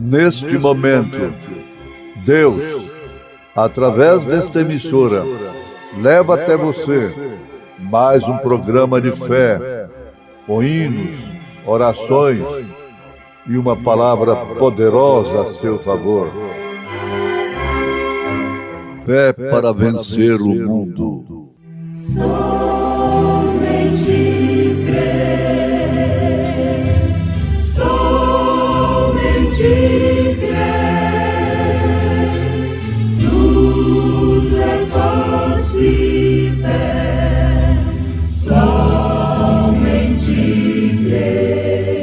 Neste momento, Deus, através desta emissora, leva até você mais um programa de fé, com hinos, orações e uma palavra poderosa a seu favor. Fé para vencer o mundo. Somente crer, somente crer, tudo é possível, somente crer,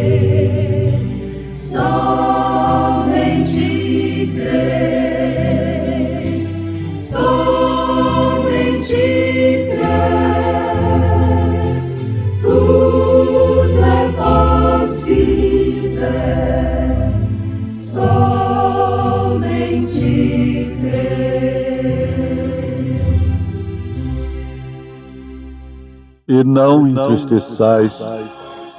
somente crer, somente crer, tudo é possível, somente crer. E não entristeçais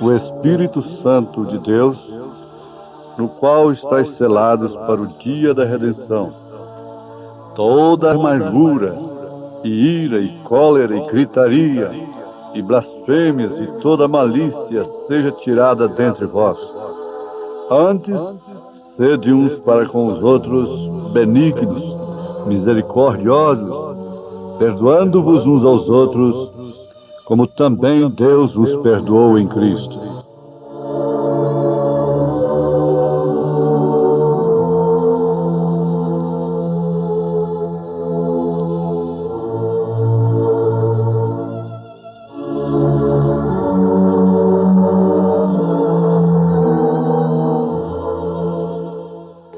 o Espírito Santo de Deus, no qual estáis selados para o dia da redenção. Toda amargura, e ira, e cólera, e gritaria, e blasfêmias, e toda malícia seja tirada dentre vós. Antes, sede uns para com os outros benignos, misericordiosos, perdoando-vos uns aos outros, como também Deus vos perdoou em Cristo.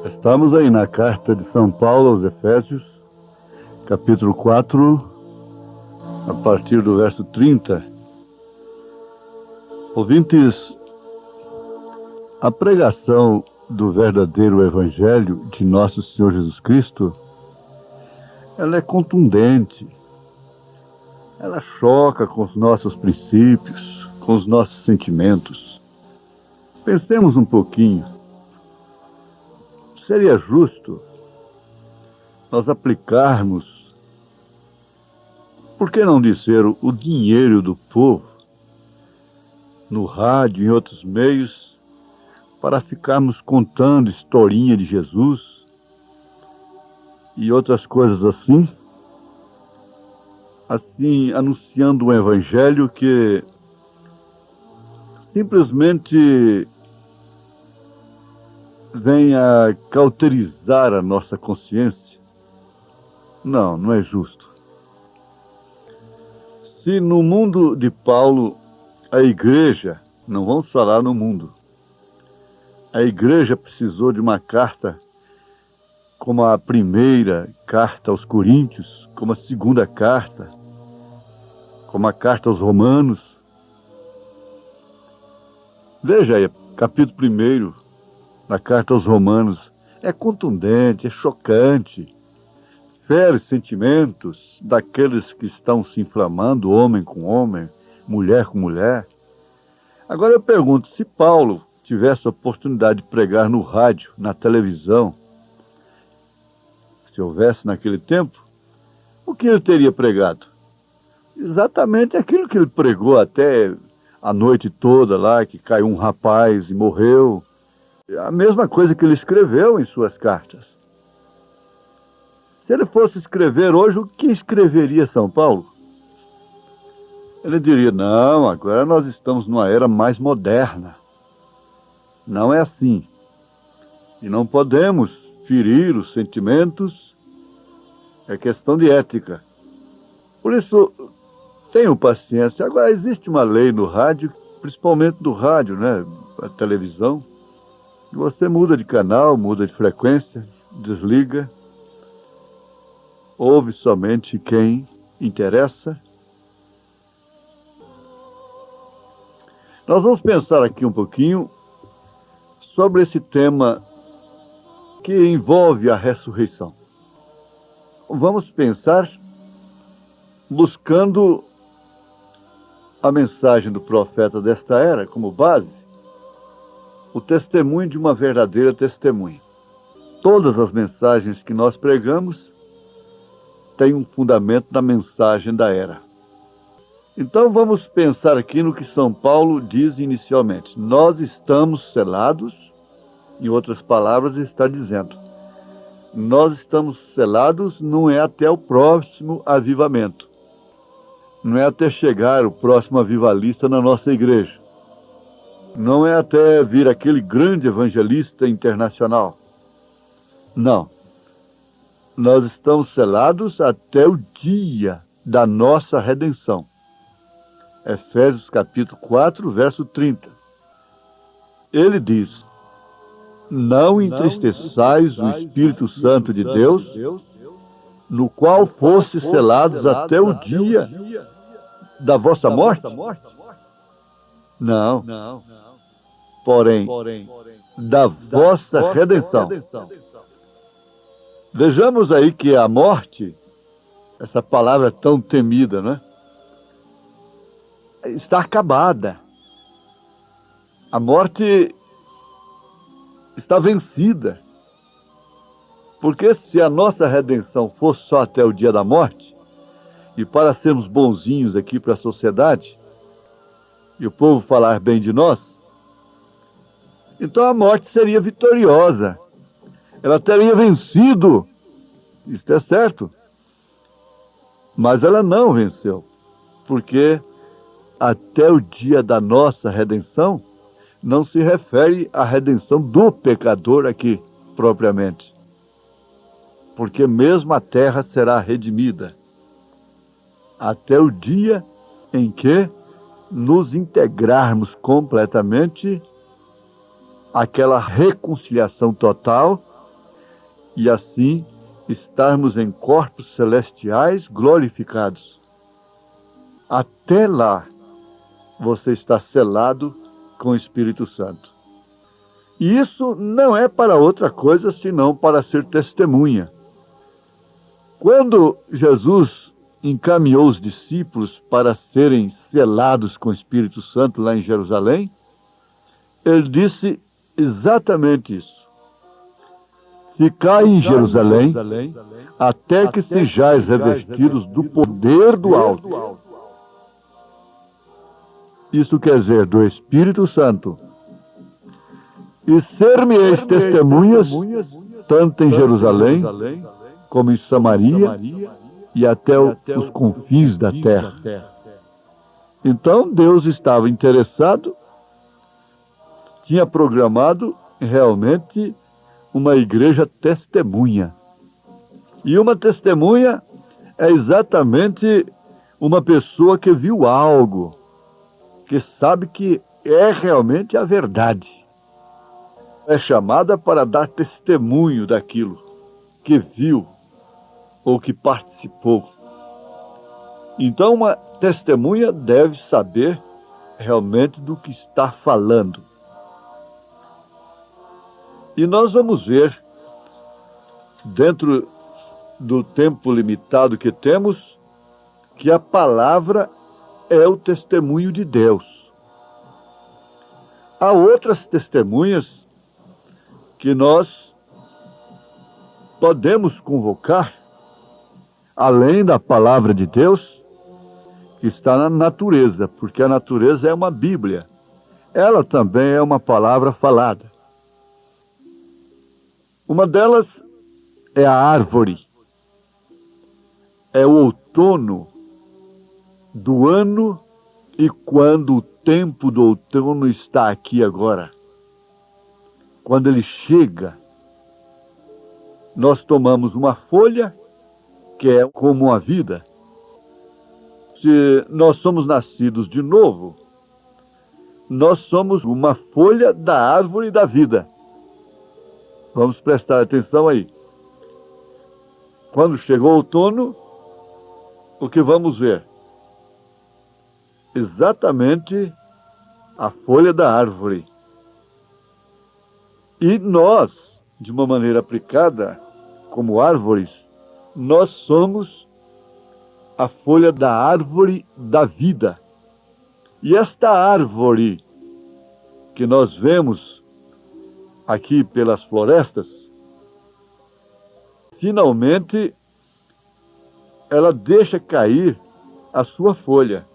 Estamos aí na carta de São Paulo aos Efésios, capítulo 4, a partir do verso 30. Ouvintes, a pregação do verdadeiro Evangelho de Nosso Senhor Jesus Cristo, ela é contundente, ela choca com os nossos princípios, com os nossos sentimentos. Pensemos um pouquinho. Seria justo nós aplicarmos, por que não dizer, o dinheiro do povo no rádio e em outros meios para ficarmos contando historinha de Jesus e outras coisas assim anunciando um evangelho que simplesmente vem a cauterizar a nossa consciência? Não, não é justo. Se no mundo de Paulo, a igreja, não vamos falar no mundo, a igreja precisou de uma carta como a primeira carta aos Coríntios, como a segunda carta, como a carta aos Romanos. Veja aí, capítulo 1 na carta aos Romanos, é contundente, é chocante, fere sentimentos daqueles que estão se inflamando, homem com homem, mulher com mulher. Agora eu pergunto, se Paulo tivesse a oportunidade de pregar no rádio, na televisão, se houvesse naquele tempo, o que ele teria pregado? Exatamente aquilo que ele pregou até a noite toda lá, que caiu um rapaz e morreu. A mesma coisa que ele escreveu em suas cartas. Se ele fosse escrever hoje, o que escreveria São Paulo? Ele diria, não, agora nós estamos numa era mais moderna. Não é assim. E não podemos ferir os sentimentos. É questão de ética. Por isso, tenham paciência. Agora, existe uma lei no rádio, principalmente do rádio, né? A televisão. Você muda de canal, muda de frequência, desliga, ouve somente quem interessa. Nós vamos pensar aqui um pouquinho sobre esse tema que envolve a ressurreição. Vamos pensar buscando a mensagem do profeta desta era como base, o testemunho de uma verdadeira testemunha. todas as mensagens que nós pregamos têm um fundamento na mensagem da era. Então vamos pensar aqui no que São Paulo diz inicialmente. Nós estamos selados, em outras palavras, ele está dizendo, nós estamos selados não é até o próximo avivamento, não é até chegar o próximo avivalista na nossa igreja, não é até vir aquele grande evangelista internacional. Não. Nós estamos selados até o dia da nossa redenção. Efésios capítulo 4, verso 30. Ele diz, não entristeçais o Espírito Santo de Deus, no qual fostes selados até o dia da vossa morte? Não. Porém, da vossa redenção. Vejamos aí que a morte, essa palavra tão temida, né? Está acabada. A morte está vencida. Porque se a nossa redenção fosse só até o dia da morte, e para sermos bonzinhos aqui para a sociedade, e o povo falar bem de nós, então a morte seria vitoriosa. Ela teria vencido. Isso é certo. Mas ela não venceu. Porque até o dia da nossa redenção não se refere à redenção do pecador aqui, propriamente. Porque mesmo a terra será redimida. Até o dia em que nos integrarmos completamente àquela reconciliação total e assim estarmos em corpos celestiais glorificados. Até lá, você está selado com o Espírito Santo. E isso não é para outra coisa, senão para ser testemunha. Quando Jesus encaminhou os discípulos para serem selados com o Espírito Santo lá em Jerusalém, ele disse exatamente isso. Ficai em Jerusalém, até que sejais revestidos do poder do alto. Isso quer dizer, do Espírito Santo. E ser-me-eis testemunhas, tanto em Jerusalém, como em Samaria, e até os confins da terra. Então Deus estava interessado, tinha programado realmente uma igreja testemunha. E uma testemunha é exatamente uma pessoa que viu algo, que sabe que é realmente a verdade. É chamada para dar testemunho daquilo que viu ou que participou. Então, uma testemunha deve saber realmente do que está falando. E nós vamos ver, dentro do tempo limitado que temos, que a palavra é o testemunho de Deus. Há outras testemunhas que nós podemos convocar, além da palavra de Deus, que está na natureza, porque a natureza é uma Bíblia. Ela também é uma palavra falada. Uma delas é a árvore. É o outono do ano, e quando o tempo do outono está aqui agora, quando ele chega, nós tomamos uma folha, que é como a vida. Se nós somos nascidos de novo, nós somos uma folha da árvore da vida. Vamos prestar atenção aí. Quando chegou o outono, o que vamos ver? Exatamente a folha da árvore. E nós, de uma maneira aplicada, como árvores, nós somos a folha da árvore da vida. E esta árvore que nós vemos aqui pelas florestas, finalmente ela deixa cair a sua folha,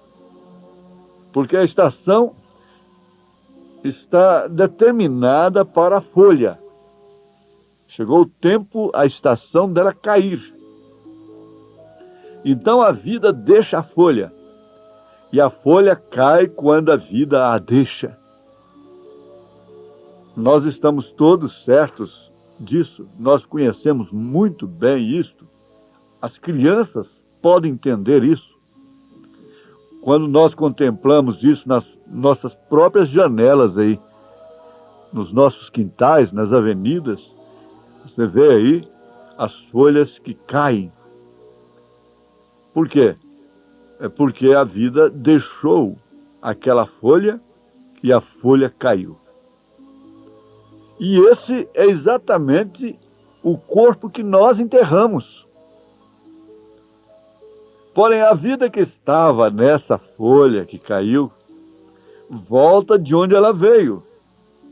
porque a estação está determinada para a folha. Chegou o tempo, a estação dela cair. Então a vida deixa a folha, e a folha cai quando a vida a deixa. Nós estamos todos certos disso, nós conhecemos muito bem isto. As crianças podem entender isso. Quando nós contemplamos isso nas nossas próprias janelas aí, nos nossos quintais, nas avenidas, você vê aí as folhas que caem. Por quê? É porque a vida deixou aquela folha e a folha caiu. E esse é exatamente o corpo que nós enterramos. Porém, a vida que estava nessa folha que caiu, volta de onde ela veio,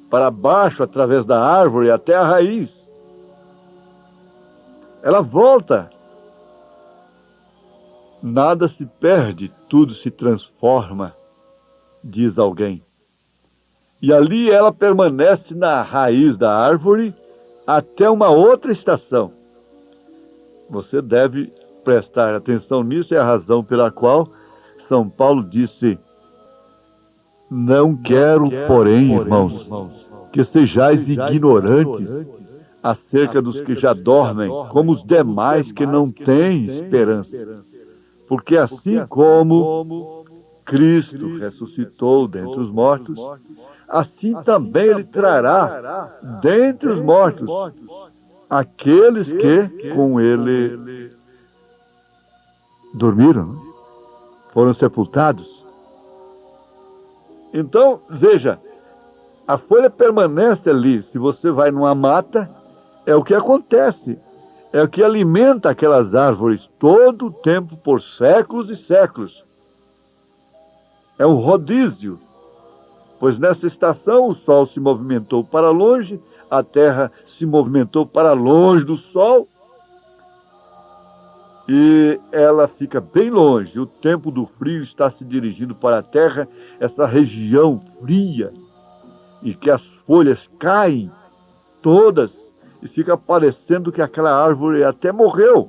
para baixo, através da árvore, até a raiz. Ela volta. Nada se perde, tudo se transforma, diz alguém. E ali ela permanece na raiz da árvore até uma outra estação. Você deve prestar atenção nisso, é a razão pela qual São Paulo disse: não quero, porém, irmãos, que sejais ignorantes acerca dos que já dormem, como os demais que não têm esperança. Porque assim como Cristo ressuscitou dentre os mortos, assim também Ele trará dentre os mortos aqueles que com Ele dormiram, foram sepultados. Então, veja, a folha permanece ali. Se você vai numa mata, é o que acontece. É o que alimenta aquelas árvores todo o tempo, por séculos e séculos. É um rodízio, pois nessa estação o sol se movimentou para longe, a terra se movimentou para longe do sol, e ela fica bem longe. O tempo do frio está se dirigindo para a terra, essa região fria, e que as folhas caem todas, e fica parecendo que aquela árvore até morreu,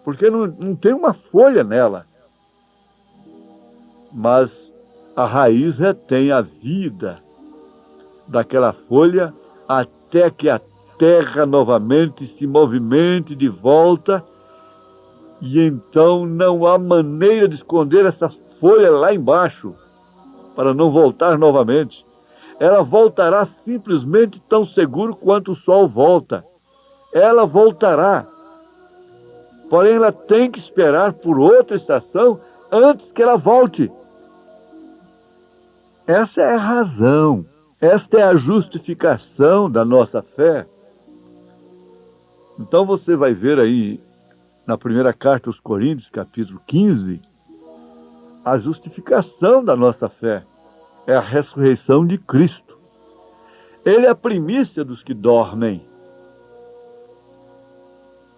porque não tem uma folha nela. Mas a raiz retém a vida daquela folha até que a terra novamente se movimente de volta, e então não há maneira de esconder essa folha lá embaixo, para não voltar novamente. Ela voltará simplesmente tão seguro quanto o sol volta. Ela voltará. Porém, ela tem que esperar por outra estação antes que ela volte. Essa é a razão. Esta é a justificação da nossa fé. Então você vai ver aí, na primeira carta aos Coríntios, capítulo 15, a justificação da nossa fé. É a ressurreição de Cristo. Ele é a primícia dos que dormem.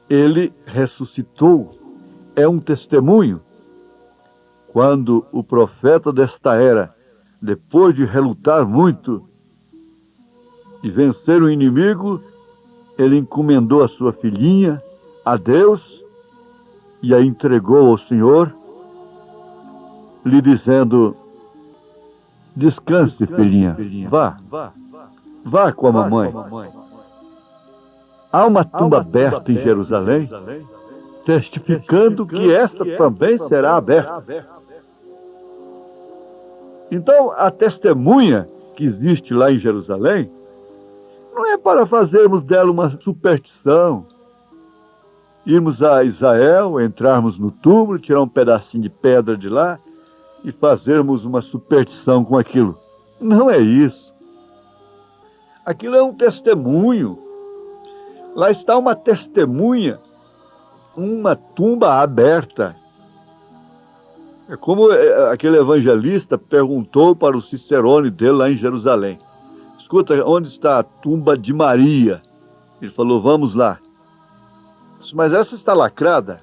Ele ressuscitou. É um testemunho. Quando o profeta desta era, depois de relutar muito e vencer o inimigo, ele encomendou a sua filhinha a Deus e a entregou ao Senhor, lhe dizendo: descanse, filhinha, vá com a mamãe. Há uma tumba aberta em Jerusalém, testificando que esta também será aberta. Então, a testemunha que existe lá em Jerusalém não é para fazermos dela uma superstição, irmos a Israel, entrarmos no túmulo, tirar um pedacinho de pedra de lá e fazermos uma superstição com aquilo. Não é isso. Aquilo é um testemunho. Lá está uma testemunha, uma tumba aberta. É como aquele evangelista perguntou para o Cicerone dele lá em Jerusalém: escuta, onde está a tumba de Maria? Ele falou: vamos lá. Mas essa está lacrada.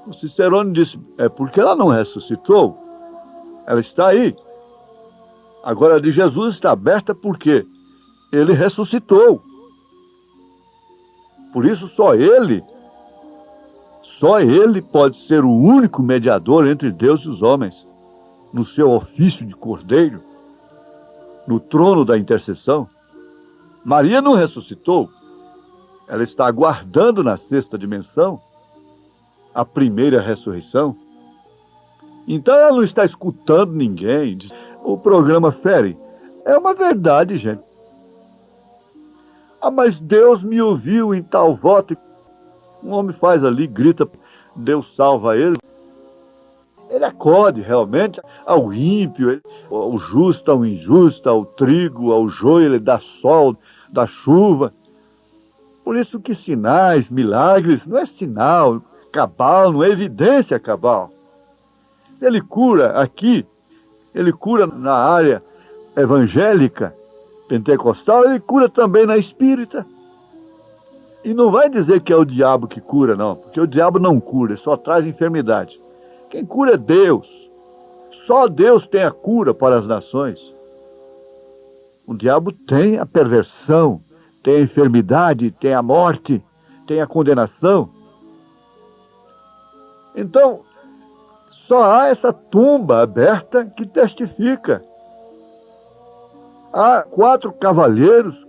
O Cicerone disse, é porque ela não ressuscitou. Ela está aí. Agora, a de Jesus está aberta porque ele ressuscitou. Por isso, só ele pode ser o único mediador entre Deus e os homens, no seu ofício de cordeiro, no trono da intercessão. Maria não ressuscitou. Ela está aguardando na sexta dimensão a primeira ressurreição. Então ela não está escutando ninguém. O programa fere. É uma verdade, gente. Ah, mas Deus me ouviu em tal voto. Um homem faz ali, grita, Deus salva ele. Ele acode realmente ao ímpio, ao justo, ao injusto, ao trigo, ao joio, ele dá sol, dá chuva. Por isso que sinais, milagres, não é sinal cabal, não é evidência cabal. Se ele cura aqui, ele cura na área evangélica, pentecostal, ele cura também na espírita. E não vai dizer que é o diabo que cura, não, porque o diabo não cura, só traz enfermidade. Quem cura é Deus. Só Deus tem a cura para as nações. O diabo tem a perversão, tem a enfermidade, tem a morte, tem a condenação. Então, só há essa tumba aberta que testifica. Há 4 cavalheiros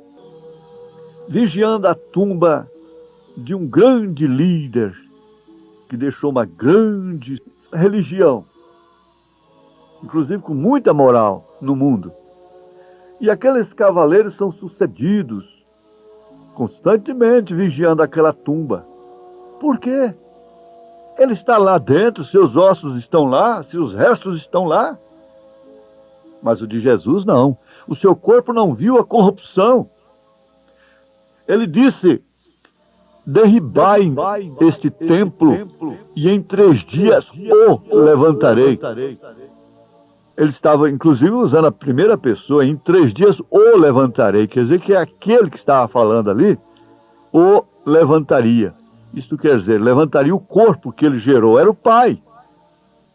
vigiando a tumba de um grande líder que deixou uma grande religião, inclusive com muita moral no mundo. E aqueles cavaleiros são sucedidos constantemente vigiando aquela tumba. Por quê? Ele está lá dentro, seus ossos estão lá, seus restos estão lá. Mas o de Jesus não. O seu corpo não viu a corrupção. Ele disse, derribai este templo e em 3 dias o levantarei. Ele estava, inclusive, usando a primeira pessoa, em 3 dias o levantarei. Quer dizer que é aquele que estava falando ali, o levantaria. Isto quer dizer, levantaria o corpo que ele gerou. Era o Pai.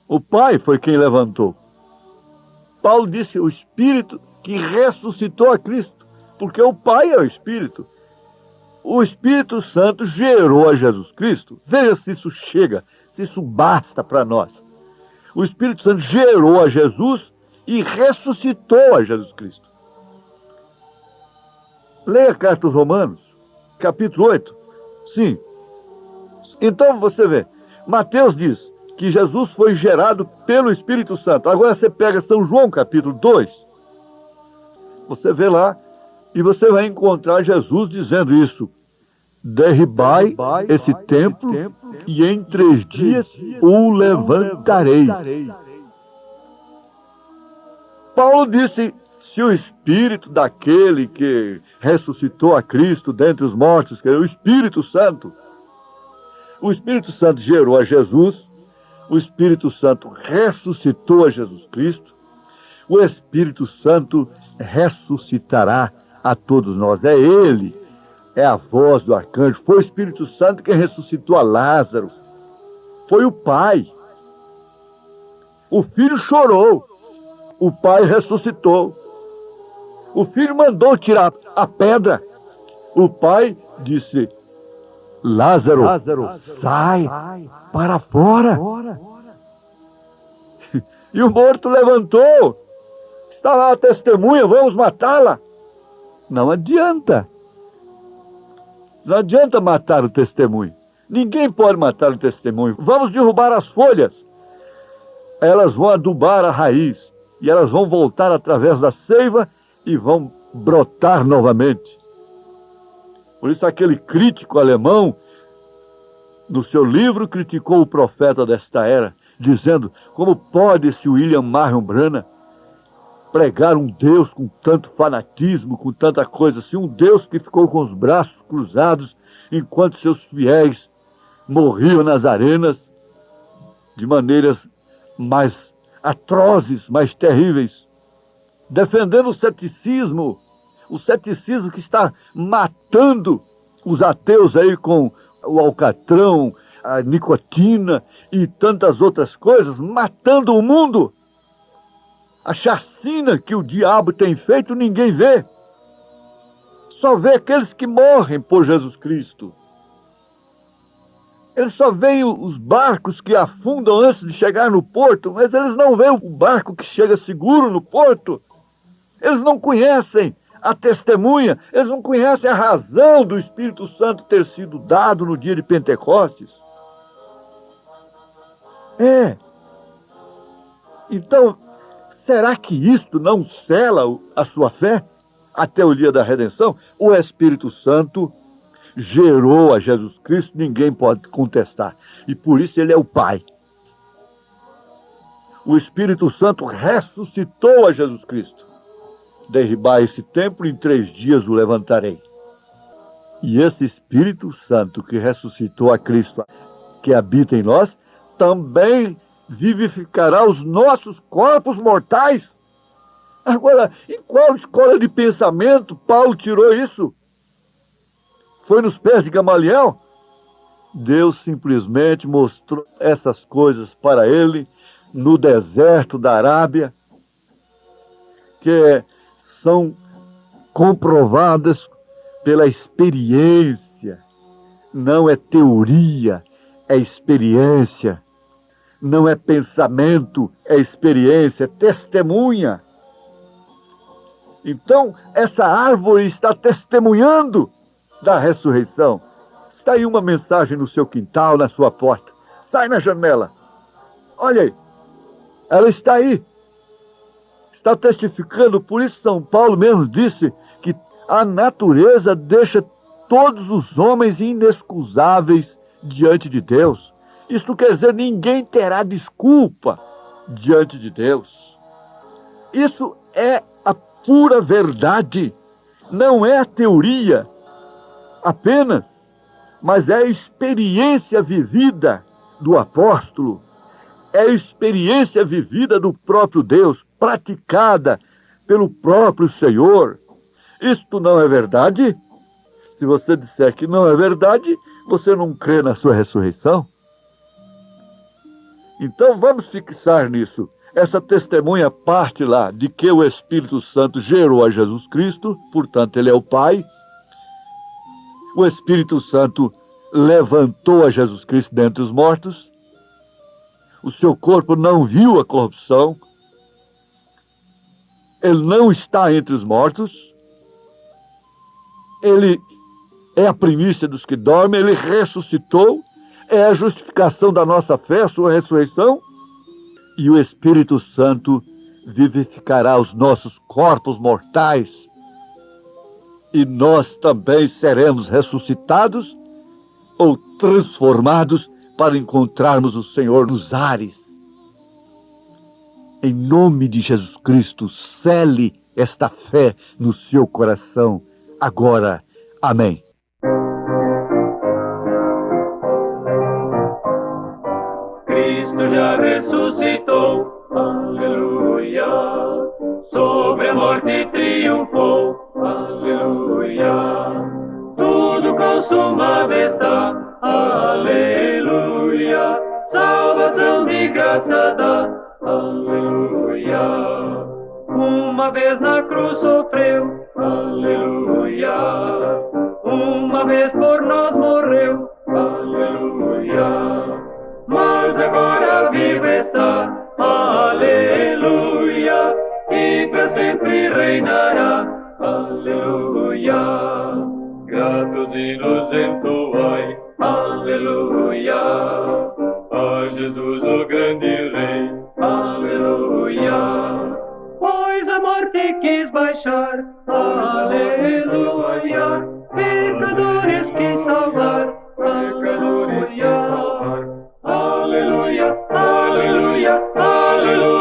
O Pai foi quem levantou. Paulo disse, o Espírito que ressuscitou a Cristo, porque o Pai é o Espírito. O Espírito Santo gerou a Jesus Cristo. Veja se isso chega, se isso basta para nós. O Espírito Santo gerou a Jesus e ressuscitou a Jesus Cristo. Leia a carta aos Romanos, capítulo 8. Sim. Então você vê, Mateus diz que Jesus foi gerado pelo Espírito Santo. Agora você pega São João, capítulo 2. Você vê lá e você vai encontrar Jesus dizendo isso. Derribai esse templo e em 3 dias o levantarei. Paulo disse, se o Espírito daquele que ressuscitou a Cristo dentre os mortos, que é o Espírito Santo gerou a Jesus, o Espírito Santo ressuscitou a Jesus Cristo, o Espírito Santo ressuscitará a todos nós. É Ele, é a voz do arcanjo. Foi o Espírito Santo que ressuscitou a Lázaro. Foi o Pai. O Filho chorou. O Pai ressuscitou. O Filho mandou tirar a pedra. O Pai disse, Lázaro, sai para fora. E o morto levantou. Está lá a testemunha, vamos matá-la. Não adianta. Não adianta matar o testemunho. Ninguém pode matar o testemunho. Vamos derrubar as folhas. Elas vão adubar a raiz. E elas vão voltar através da seiva e vão brotar novamente. Por isso aquele crítico alemão, no seu livro, criticou o profeta desta era, dizendo, como pode esse William Marion Branham pregar um Deus com tanto fanatismo, com tanta coisa assim, um Deus que ficou com os braços cruzados enquanto seus fiéis morriam nas arenas de maneiras mais atrozes, mais terríveis, defendendo o ceticismo que está matando os ateus aí com o alcatrão, a nicotina e tantas outras coisas, matando o mundo. A chacina que o diabo tem feito, ninguém vê. Só vê aqueles que morrem por Jesus Cristo. Eles só veem os barcos que afundam antes de chegar no porto, mas eles não veem o barco que chega seguro no porto. Eles não conhecem a testemunha, eles não conhecem a razão do Espírito Santo ter sido dado no dia de Pentecostes. Então, será que isto não sela a sua fé até o dia da redenção? O Espírito Santo gerou a Jesus Cristo, ninguém pode contestar. E por isso ele é o Pai. O Espírito Santo ressuscitou a Jesus Cristo. Derribar esse templo, em 3 dias o levantarei. E esse Espírito Santo que ressuscitou a Cristo, que habita em nós, também vivificará os nossos corpos mortais. Agora, em qual escola de pensamento Paulo tirou isso? Foi nos pés de Gamaliel? Deus simplesmente mostrou essas coisas para ele no deserto da Arábia, que são comprovadas pela experiência. Não é teoria, é experiência. Não é pensamento, é experiência, é testemunha. Então, essa árvore está testemunhando da ressurreição. Está aí uma mensagem no seu quintal, na sua porta. Sai na janela. Olha aí. Ela está aí. Está testificando. Por isso São Paulo mesmo disse que a natureza deixa todos os homens inexcusáveis diante de Deus. Isto quer dizer, ninguém terá desculpa diante de Deus. Isso é a pura verdade. Não é a teoria apenas, mas é a experiência vivida do apóstolo, é a experiência vivida do próprio Deus, praticada pelo próprio Senhor. Isto não é verdade? Se você disser que não é verdade, você não crê na sua ressurreição? Então vamos fixar nisso. Essa testemunha parte lá de que o Espírito Santo gerou a Jesus Cristo, portanto ele é o Pai. O Espírito Santo levantou a Jesus Cristo dentre os mortos. O seu corpo não viu a corrupção. Ele não está entre os mortos. Ele é a primícia dos que dormem. Ele ressuscitou. É a justificação da nossa fé, a sua ressurreição. E o Espírito Santo vivificará os nossos corpos mortais. E nós também seremos ressuscitados ou transformados para encontrarmos o Senhor nos ares. Em nome de Jesus Cristo, cele esta fé no seu coração agora. Amém. Cristo já ressuscitou, aleluia, sobre a morte triunfou. Aleluia, tudo consumado está, aleluia, salvação de graça dá, aleluia. Uma vez na cruz sofreu, aleluia, uma vez por nós morreu, aleluia, mas agora vivo está, aleluia, e para sempre reinará. Aleluia, gratos e nos entoai, aleluia, a Jesus o grande Rei, aleluia, pois a morte quis baixar, aleluia, pecadores quis salvar, aleluia, aleluia, aleluia, aleluia.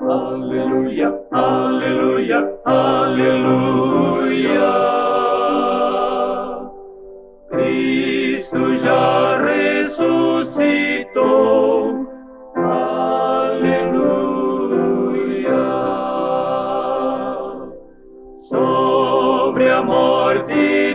Aleluia, aleluia, aleluia. Cristo já ressuscitou. Aleluia. Sobre a morte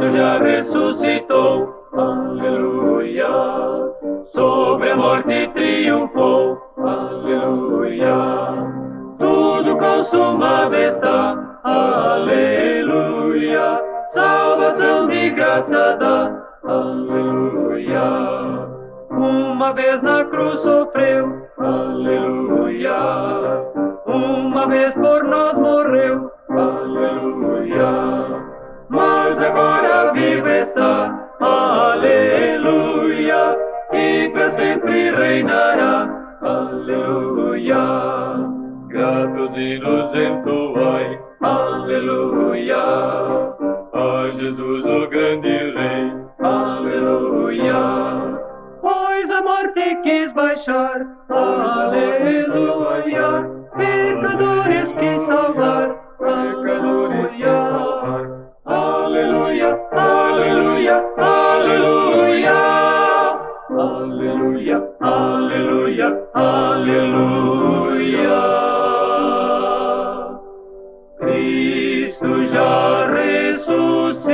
Cristo já ressuscitou, aleluia. Sobre a morte triunfou, aleluia. Tudo consumado está, aleluia. Salvação de graça dá, aleluia. Uma vez na cruz sofreu, aleluia. Uma vez por nós morreu, aleluia. Mas agora vivo está, aleluia. E para sempre reinará, aleluia. Gratos e nos entoai, aleluia. A Jesus o grande Rei, aleluia. Pois a morte quis baixar, aleluia. Pecadores quis salvar, aleluia. Aleluia, aleluia, aleluia. Aleluia, aleluia, aleluia. Cristo já ressuscitou.